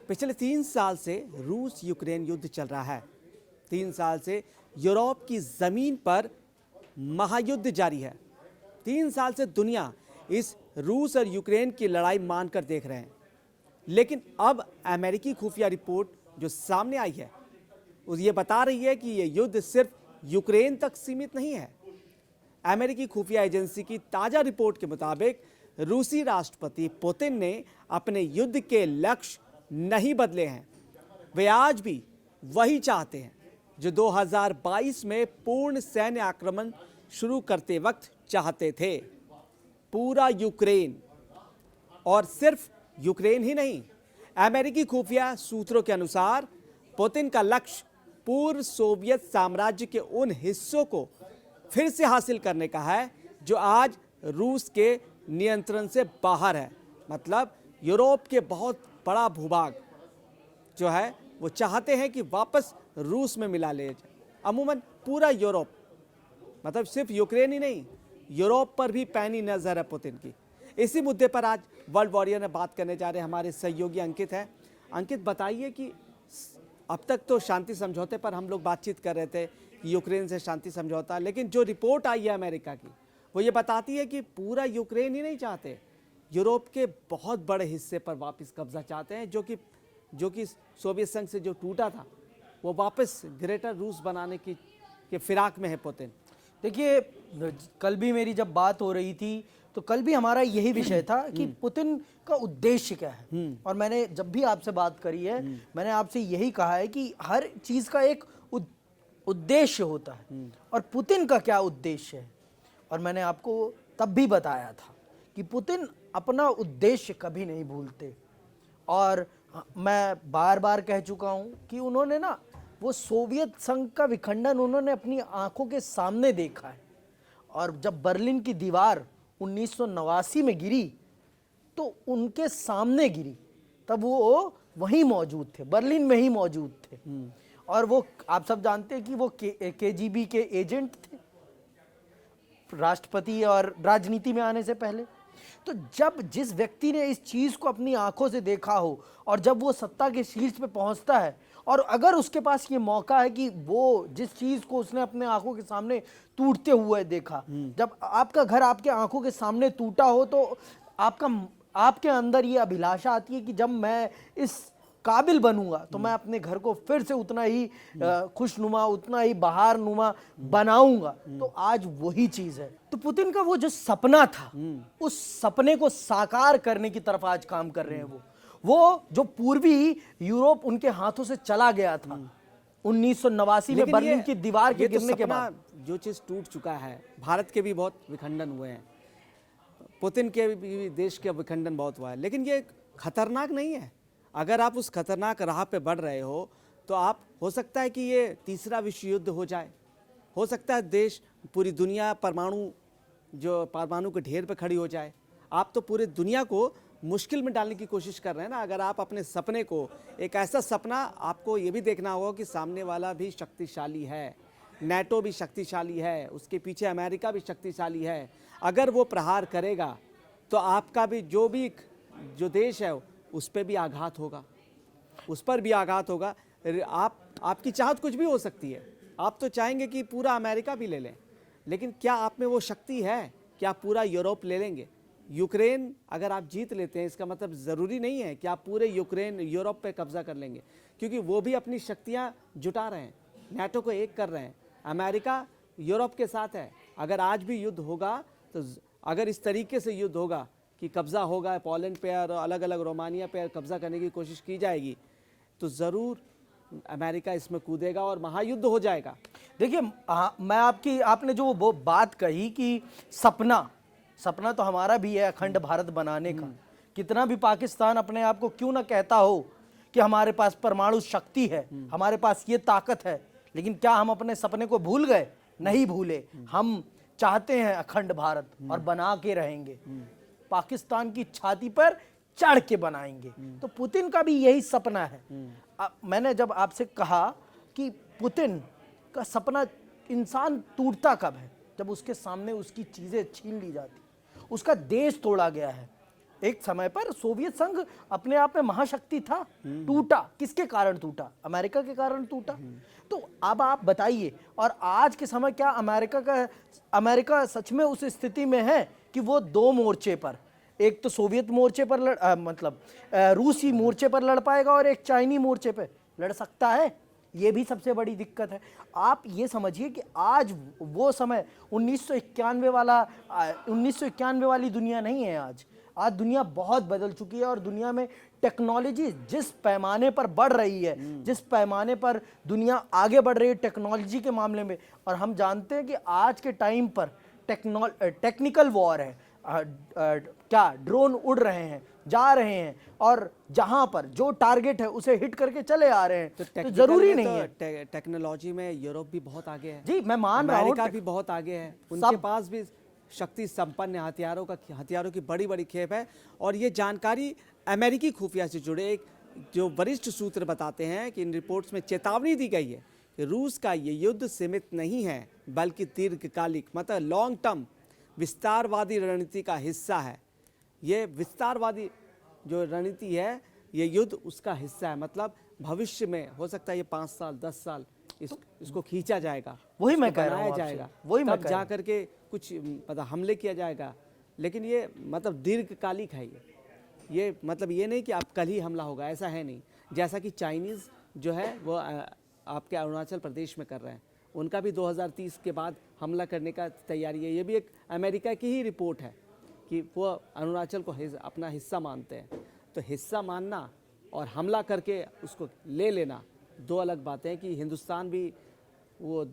पिछले 3 साल से रूस यूक्रेन युद्ध चल रहा है। 3 साल से यूरोप की जमीन पर महायुद्ध जारी है। 3 साल से दुनिया इस रूस और यूक्रेन की लड़ाई मानकर देख रहे हैं। लेकिन अब अमेरिकी खुफिया रिपोर्ट जो सामने आई है ये बता रही है कि ये युद्ध सिर्फ यूक्रेन तक सीमित नहीं है। अमेरिकी खुफिया एजेंसी की ताजा रिपोर्ट के मुताबिक रूसी राष्ट्रपति पुतिन ने अपने युद्ध के लक्ष्य नहीं बदले हैं। वे आज भी वही चाहते हैं जो 2022 में पूर्ण सैन्य आक्रमण शुरू करते वक्त चाहते थे। पूरा यूक्रेन, और सिर्फ यूक्रेन ही नहीं, अमेरिकी खुफिया सूत्रों के अनुसार पुतिन का लक्ष्य पूर्व सोवियत साम्राज्य के उन हिस्सों को फिर से हासिल करने का है जो आज रूस के नियंत्रण से बाहर है। मतलब यूरोप के बहुत बड़ा भूभाग जो है वो चाहते हैं कि वापस रूस में मिला ले जाए। अमूमन पूरा यूरोप, मतलब सिर्फ यूक्रेन ही नहीं, यूरोप पर भी पैनी नजर है पुतिन की। इसी मुद्दे पर आज वर्ल्ड वॉरियर में बात करने जा रहे हमारे सहयोगी अंकित हैं। अंकित, बताइए कि अब तक तो शांति समझौते पर हम लोग बातचीत कर रहे थे, यूक्रेन से शांति समझौता, लेकिन जो रिपोर्ट आई है अमेरिका की वो ये बताती है कि पूरा यूक्रेन ही नहीं चाहते, यूरोप के बहुत बड़े हिस्से पर वापस कब्जा चाहते हैं, जो कि सोवियत संघ से जो टूटा था वो वापस ग्रेटर रूस बनाने के फिराक में है पुतिन। देखिए, कल भी मेरी जब बात हो रही थी तो कल भी हमारा यही विषय था कि पुतिन का उद्देश्य क्या है। और मैंने जब भी आपसे बात करी है मैंने आपसे यही कहा है कि हर चीज का एक उद्देश्य होता है और पुतिन का क्या उद्देश्य है। और मैंने आपको तब भी बताया था कि पुतिन अपना उद्देश्य कभी नहीं भूलते। और मैं बार बार कह चुका हूं कि उन्होंने ना वो सोवियत संघ का विखंडन उन्होंने अपनी आंखों के सामने देखा है। और जब बर्लिन की दीवार 1989 में गिरी तो उनके सामने गिरी, तब वो वहीं मौजूद थे, बर्लिन में ही मौजूद थे। और वो आप सब जानते हैं कि वो केजीबी के एजेंट थे राष्ट्रपति और राजनीति में आने से पहले। तो जब जिस व्यक्ति ने इस चीज को अपनी आंखों से देखा हो और जब वो सत्ता के शीर्ष पे पहुंचता है और अगर उसके पास ये मौका है कि वो जिस चीज को उसने अपने आंखों के सामने टूटते हुए देखा, जब आपका घर आपके आंखों के सामने टूटा हो तो आपके अंदर ये अभिलाषा आती है कि जब मैं इस काबिल बनूंगा तो मैं अपने घर को फिर से उतना ही खुशनुमा, उतना ही बहारनुमा बनाऊंगा। तो आज वही चीज है। तो पुतिन का वो जो सपना था उस सपने को साकार करने की तरफ आज काम कर रहे हैं। वो जो पूर्वी यूरोप उनके हाथों से चला गया था 1989 में बर्लिन की दीवार के गिरने के बाद, जो चीज टूट चुका है। भारत के भी बहुत विखंडन हुए हैं, पुतिन के भी देश के विखंडन बहुत हुआ है, लेकिन ये खतरनाक नहीं है। अगर आप उस खतरनाक राह पे बढ़ रहे हो तो आप, हो सकता है कि ये तीसरा विश्व युद्ध हो जाए, हो सकता है देश, पूरी दुनिया परमाणु के ढेर पे खड़ी हो जाए। आप तो पूरी दुनिया को मुश्किल में डालने की कोशिश कर रहे हैं ना। अगर आप अपने सपने को, एक ऐसा सपना, आपको ये भी देखना होगा कि सामने वाला भी शक्तिशाली है, नेटो भी शक्तिशाली है, उसके पीछे अमेरिका भी शक्तिशाली है। अगर वो प्रहार करेगा तो आपका भी जो देश है उस पर भी आघात होगा, उस पर भी आघात होगा। आपकी चाहत कुछ भी हो सकती है, आप तो चाहेंगे कि पूरा अमेरिका भी ले लें, लेकिन क्या आप में वो शक्ति है कि आप पूरा यूरोप ले लेंगे? यूक्रेन अगर आप जीत लेते हैं इसका मतलब ज़रूरी नहीं है कि आप पूरे यूरोप पे कब्जा कर लेंगे, क्योंकि वो भी अपनी शक्तियां जुटा रहे हैं, नेटो को एक कर रहे हैं। अमेरिका यूरोप के साथ है। अगर आज भी युद्ध होगा तो, अगर इस तरीके से युद्ध होगा कि कब्जा होगा पोलैंड पे और अलग अलग रोमानिया पे कब्जा करने की कोशिश की जाएगी, तो ज़रूर अमेरिका इसमें कूदेगा और महायुद्ध हो जाएगा। देखिए, आपने जो वो बात कही कि सपना तो हमारा भी है अखंड भारत बनाने का। कितना भी पाकिस्तान अपने आप को क्यों ना कहता हो कि हमारे पास परमाणु शक्ति है, हमारे पास ये ताकत है, लेकिन क्या हम अपने सपने को भूल गए? नहीं भूले। हम चाहते हैं अखंड भारत और बना के रहेंगे, पाकिस्तान की छाती पर चढ़ के बनाएंगे। तो पुतिन का भी यही सपना है। मैंने जब आपसे कहा कि पुतिन का सपना, इंसान टूटता कब है? जब उसके सामने उसकी चीजें छीन ली जाती, उसका देश तोड़ा गया है, एक समय पर सोवियत संघ अपने आप में महाशक्ति था, टूटा। किसके कारण टूटा? अमेरिका के कारण टूटा। तो अब आप बताइए, और आज के समय क्या अमेरिका सच में उस स्थिति में है कि वो दो मोर्चे पर, एक तो सोवियत मोर्चे पर रूसी मोर्चे पर लड़ पाएगा और एक चाइनी मोर्चे पर लड़ सकता है? ये भी सबसे बड़ी दिक्कत है। आप ये समझिए कि आज वो समय 1991 वाली दुनिया नहीं है। आज दुनिया बहुत बदल चुकी है और दुनिया में टेक्नोलॉजी जिस पैमाने पर बढ़ रही है, जिस पैमाने पर दुनिया आगे बढ़ रही है टेक्नोलॉजी के मामले में, और हम जानते हैं कि आज के टाइम पर टेक्निकल वॉर है। क्या ड्रोन उड़ रहे हैं, जा रहे हैं, और जहां पर जो टारगेट है उसे हिट करके चले आ रहे हैं। तो जरूरी नहीं है। टेक्नोलॉजी में यूरोप भी बहुत आगे है जी, मैं मान रहा हूं, अमेरिका भी बहुत आगे है, उनके पास भी शक्ति संपन्न हथियारों की बड़ी बड़ी खेप है। और ये जानकारी अमेरिकी खुफिया से जुड़े एक जो वरिष्ठ सूत्र बताते हैं कि इन रिपोर्ट्स में चेतावनी दी गई है कि रूस का ये युद्ध सीमित नहीं है बल्कि दीर्घकालिक मतलब लॉन्ग टर्म विस्तारवादी रणनीति का हिस्सा है। ये विस्तारवादी जो रणनीति है, ये युद्ध उसका हिस्सा है। मतलब भविष्य में हो सकता है ये 5 साल 10 साल इसको खींचा जाएगा, वही मैं कह रहा हूं जाएगा, वही मैं तब जा करके कुछ मतलब हमले किया जाएगा। लेकिन ये मतलब दीर्घकालिक है। ये मतलब ये नहीं कि आप कल ही हमला होगा, ऐसा है नहीं। जैसा कि चाइनीज़ जो है वो आपके अरुणाचल प्रदेश में कर रहे हैं, उनका भी 2030 के बाद हमला करने का तैयारी है। ये भी एक अमेरिका की ही रिपोर्ट है कि वो अरुणाचल को अपना हिस्सा मानते हैं। तो हिस्सा मानना और हमला करके उसको ले लेना दो अलग बातें हैं। कि हिंदुस्तान भी वो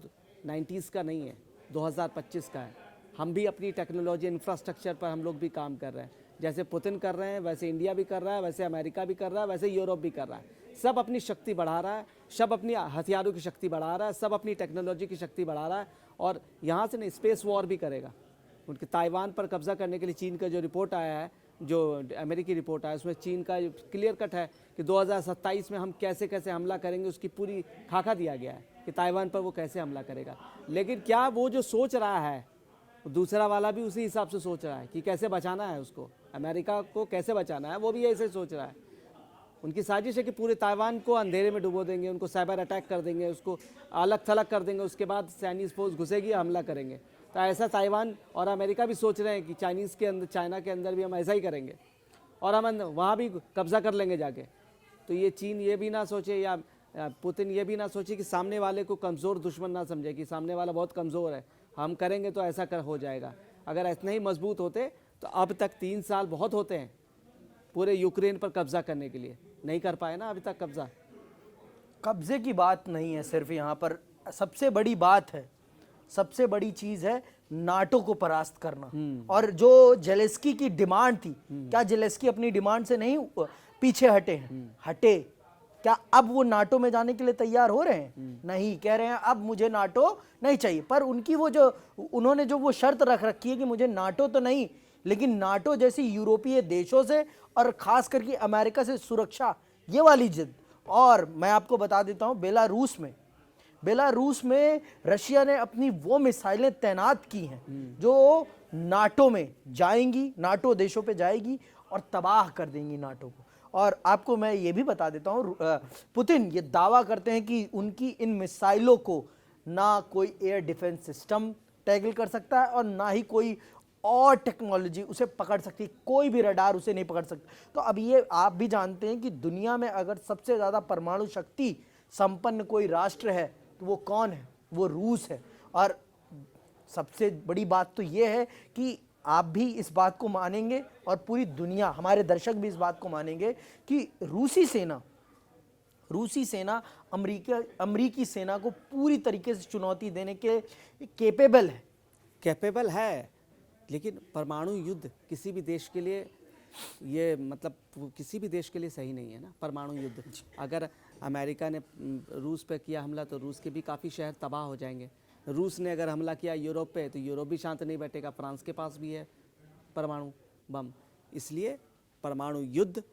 90s का नहीं है, 2025 का है। हम भी अपनी टेक्नोलॉजी इंफ्रास्ट्रक्चर पर हम लोग भी काम कर रहे हैं। जैसे पुतिन कर रहे हैं वैसे इंडिया भी कर रहा है, वैसे अमेरिका भी कर रहा है, वैसे यूरोप भी कर रहा है। सब अपनी शक्ति बढ़ा रहा है, सब अपनी हथियारों की शक्ति बढ़ा रहा है, सब अपनी टेक्नोलॉजी की शक्ति बढ़ा रहा है। और यहाँ से नहीं, स्पेस वॉर भी करेगा। उनके ताइवान पर कब्जा करने के लिए चीन का जो रिपोर्ट आया है, जो अमेरिकी रिपोर्ट आया है, उसमें चीन का क्लियर कट है कि 2027 में हम कैसे कैसे हमला करेंगे, उसकी पूरी खाका दिया गया है कि ताइवान पर वो कैसे हमला करेगा। लेकिन क्या वो जो सोच रहा है दूसरा वाला भी उसी हिसाब से सोच रहा है कि कैसे बचाना है उसको, अमेरिका को कैसे बचाना है, वो भी ऐसे सोच रहा है। उनकी साजिश है कि पूरे ताइवान को अंधेरे में डुबो देंगे, उनको साइबर अटैक कर देंगे, उसको अलग थलग कर देंगे, उसके बाद चाइनीज़ फोर्स घुसेगी, हमला करेंगे। तो ऐसा ताइवान और अमेरिका भी सोच रहे हैं कि चाइना के अंदर भी हम ऐसा ही करेंगे और हम वहाँ भी कब्जा कर लेंगे जाके। तो ये चीन ये भी ना सोचे या पुतिन ये भी ना सोचे कि सामने वाले को कमज़ोर दुश्मन ना समझे कि सामने वाला बहुत कमज़ोर है, हम करेंगे तो ऐसा हो जाएगा। अगर इतना ही मजबूत होते तो अब तक 3 साल बहुत होते हैं पूरे यूक्रेन पर कब्जा करने के लिए, नहीं कर पाए ना अभी तक कब्जा। कब्जे की बात नहीं है सिर्फ यहाँ पर, सबसे बड़ी बात है, सबसे बड़ी चीज है नाटो को परास्त करना। और जो जेलेस्की की डिमांड थी, क्या जेलेस्की अपनी डिमांड से नहीं पीछे हटे हैं? हटे। क्या अब वो नाटो में जाने के लिए तैयार हो रहे हैं? नहीं, कह रहे हैं अब मुझे नाटो नहीं चाहिए। पर उनकी उन्होंने जो वो शर्त रख रखी है कि मुझे नाटो तो नहीं, लेकिन नाटो जैसी यूरोपीय देशों से और खास करके अमेरिका से सुरक्षा, ये वाली जिद। और मैं आपको बता देता हूं, बेलारूस में रशिया ने अपनी वो मिसाइलें तैनात की हैं जो नाटो में जाएंगी, नाटो देशों पे जाएगी और तबाह कर देंगी नाटो को। और आपको मैं ये भी बता देता हूँ, पुतिन ये दावा करते हैं कि उनकी इन मिसाइलों को ना कोई एयर डिफेंस सिस्टम टैकल कर सकता है और ना ही कोई और टेक्नोलॉजी उसे पकड़ सकती है, कोई भी रडार उसे नहीं पकड़ सकता। तो अब ये आप भी जानते हैं कि दुनिया में अगर सबसे ज़्यादा परमाणु शक्ति संपन्न कोई राष्ट्र है तो वो कौन है? वो रूस है। और सबसे बड़ी बात तो ये है कि आप भी इस बात को मानेंगे और पूरी दुनिया, हमारे दर्शक भी इस बात को मानेंगे कि रूसी सेना अमरीकी सेना को पूरी तरीके से चुनौती देने के केपेबल है। लेकिन परमाणु युद्ध किसी भी देश के लिए ये मतलब किसी भी देश के लिए सही नहीं है ना परमाणु युद्ध। अगर अमेरिका ने रूस पे किया हमला तो रूस के भी काफ़ी शहर तबाह हो जाएंगे। रूस ने अगर हमला किया यूरोप पे तो यूरोप भी शांत नहीं बैठेगा। फ्रांस के पास भी है परमाणु बम। इसलिए परमाणु युद्ध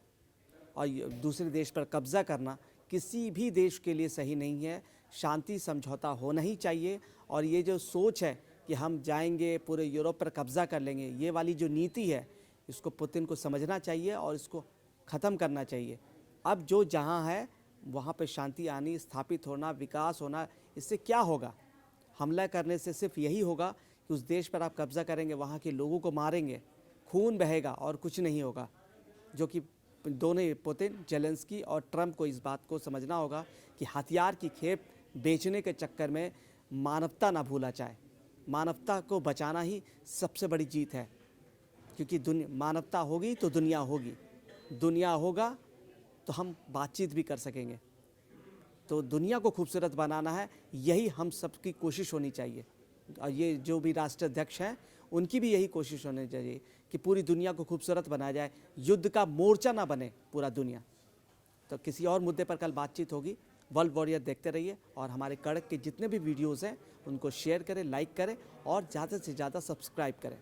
और दूसरे देश पर कब्जा करना किसी भी देश के लिए सही नहीं है। शांति समझौता होना ही चाहिए। और ये जो सोच है कि हम जाएंगे पूरे यूरोप पर कब्जा कर लेंगे, ये वाली जो नीति है इसको पुतिन को समझना चाहिए और इसको ख़त्म करना चाहिए। अब जो जहाँ है वहाँ पे शांति आनी, स्थापित होना, विकास होना, इससे क्या होगा? हमला करने से सिर्फ यही होगा कि उस देश पर आप कब्ज़ा करेंगे, वहाँ के लोगों को मारेंगे, खून बहेगा और कुछ नहीं होगा। जो कि दोनों ही पुतिन, जेलेंस्की और ट्रंप को इस बात को समझना होगा कि हथियार की खेप बेचने के चक्कर में मानवता ना भूला जाए। मानवता को बचाना ही सबसे बड़ी जीत है, क्योंकि मानवता होगी तो दुनिया होगी, दुनिया होगा तो हम बातचीत भी कर सकेंगे। तो दुनिया को खूबसूरत बनाना है, यही हम सबकी कोशिश होनी चाहिए। और ये जो भी राष्ट्राध्यक्ष हैं उनकी भी यही कोशिश होनी चाहिए कि पूरी दुनिया को खूबसूरत बनाया जाए, युद्ध का मोर्चा ना बने पूरा दुनिया। तो किसी और मुद्दे पर कल बातचीत होगी। वर्ल्ड वॉरियर देखते रहिए और हमारे कड़क के जितने भी वीडियोज़ हैं उनको शेयर करें, लाइक करें और ज़्यादा से ज़्यादा सब्सक्राइब करें।